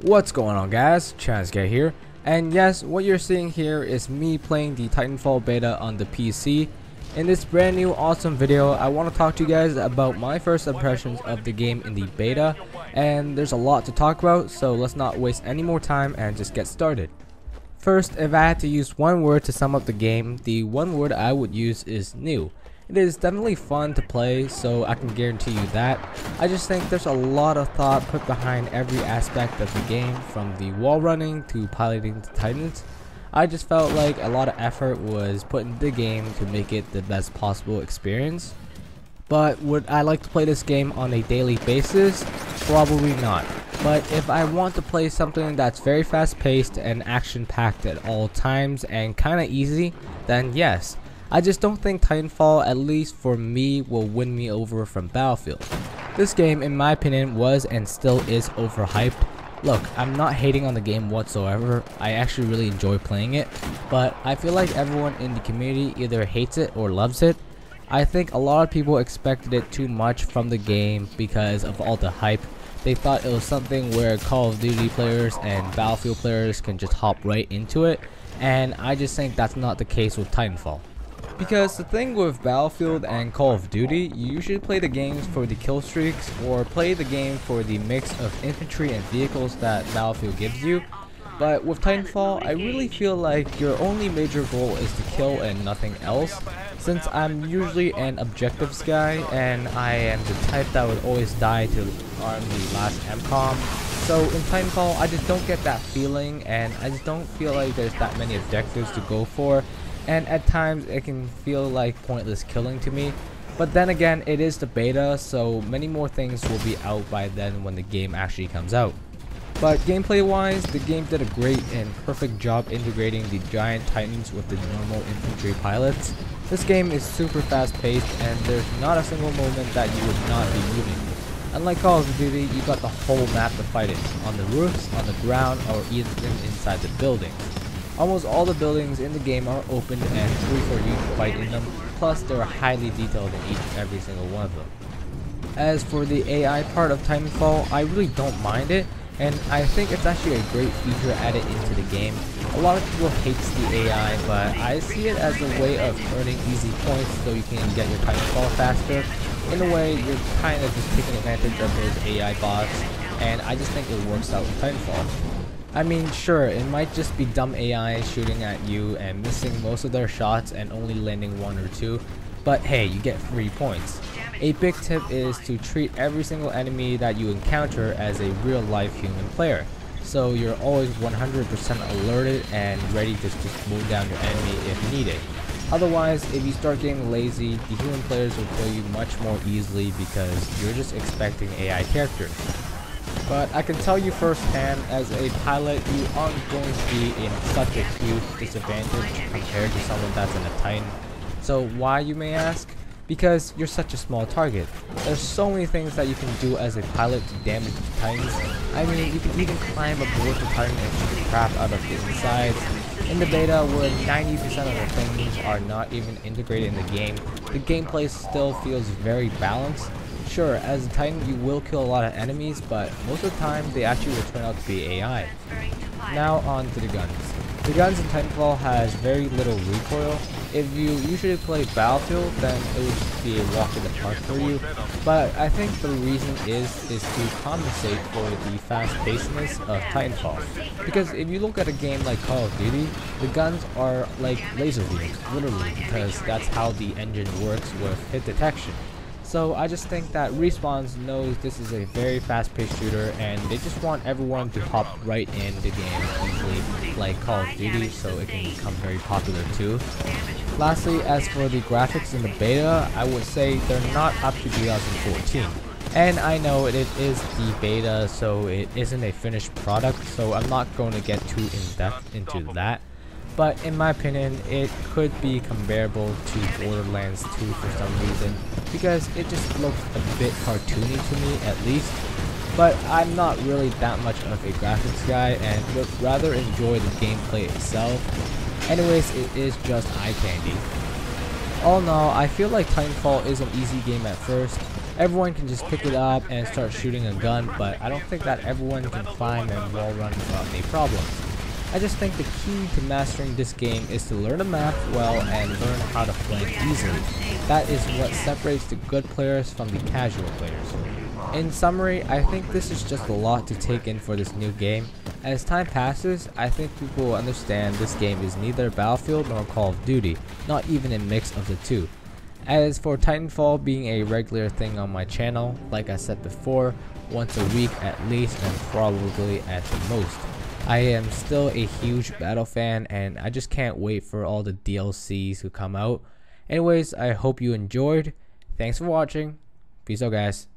What's going on, guys? Th3 here, and yes, what you're seeing here is me playing the TitanFall beta on the PC. In this brand new awesome video, I want to talk to you guys about my first impressions of the game in the beta, and there's a lot to talk about, so let's not waste any more time and just get started. First, if I had to use one word to sum up the game, the one word I would use is new. It is definitely fun to play, so I can guarantee you that. I just think there's a lot of thought put behind every aspect of the game, from the wall running to piloting the Titans. I just felt like a lot of effort was put into the game to make it the best possible experience. But would I like to play this game on a daily basis? Probably not. But if I want to play something that's very fast paced and action packed at all times and kinda easy, then yes. I just don't think Titanfall, at least for me, will win me over from Battlefield. This game, in my opinion, was and still is overhyped. Look, I'm not hating on the game whatsoever. I actually really enjoy playing it, but I feel like everyone in the community either hates it or loves it. I think a lot of people expected it too much from the game because of all the hype. They thought it was something where Call of Duty players and Battlefield players can just hop right into it, and I just think that's not the case with Titanfall. Because the thing with Battlefield and Call of Duty, you usually play the games for the kill streaks or play the game for the mix of infantry and vehicles that Battlefield gives you. But with Titanfall, I really feel like your only major goal is to kill and nothing else. Since I'm usually an objectives guy and I am the type that would always die to arm the last MCOM. So in Titanfall, I just don't get that feeling, and I just don't feel like there's that many objectives to go for. And at times it can feel like pointless killing to me, but then again, it is the beta, so many more things will be out by then when the game actually comes out. But gameplay wise, the game did a great and perfect job integrating the giant titans with the normal infantry pilots. This game is super fast paced and there's not a single moment that you would not be moving. Unlike Call of Duty, you got the whole map to fight in, on the roofs, on the ground, or even inside the buildings. Almost all the buildings in the game are open and free for you to fight in them, plus they are highly detailed in every single one of them. As for the AI part of Titanfall, I really don't mind it, and I think it's actually a great feature added into the game. A lot of people hate the AI, but I see it as a way of earning easy points so you can get your Titanfall faster. In a way, you're kind of just taking advantage of those AI bots, and I just think it works out in Titanfall. I mean, sure, it might just be dumb AI shooting at you and missing most of their shots and only landing one or two, but hey, you get 3 points. A big tip is to treat every single enemy that you encounter as a real-life human player, so you're always 100% alerted and ready to just mow down your enemy if needed. Otherwise, if you start getting lazy, the human players will kill you much more easily because you're just expecting AI characters. But I can tell you firsthand, as a pilot, you aren't going to be in such a huge disadvantage compared to someone that's in a Titan. So why, you may ask? Because you're such a small target. There's so many things that you can do as a pilot to damage the Titans. I mean, you can even climb aboard the Titan and shoot the crap out of the insides. In the beta, where 90% of the things are not even integrated in the game, the gameplay still feels very balanced. Sure, as a Titan you will kill a lot of enemies, but most of the time they actually will turn out to be AI. Now on to the guns. The guns in Titanfall has very little recoil. If you usually play Battlefield, then it would just be a walk in the park for you. But I think the reason is to compensate for the fast-pacedness of Titanfall. Because if you look at a game like Call of Duty, the guns are like laser beams, literally, because that's how the engine works with hit detection. So I just think that Respawn knows this is a very fast-paced shooter and they just want everyone to hop right in the game easily, like Call of Duty, so it can become very popular too. Lastly, as for the graphics in the beta, I would say they're not up to 2014. And I know it is the beta, so it isn't a finished product, so I'm not going to get too in-depth into that. But in my opinion, it could be comparable to Borderlands 2 for some reason, because it just looks a bit cartoony to me at least. But I'm not really that much of a graphics guy and would rather enjoy the gameplay itself. Anyways, it is just eye candy. All in all, I feel like Titanfall is an easy game at first, everyone can just pick it up and start shooting a gun, but I don't think that everyone can climb and wall run without any problems. I just think the key to mastering this game is to learn the map well and learn how to play easily. That is what separates the good players from the casual players. In summary, I think this is just a lot to take in for this new game. As time passes, I think people will understand this game is neither Battlefield nor Call of Duty, not even a mix of the two. As for Titanfall being a regular thing on my channel, like I said before, once a week at least and probably at the most. I am still a huge Battle fan and I just can't wait for all the DLCs to come out. Anyways, I hope you enjoyed. Thanks for watching. Peace out, guys.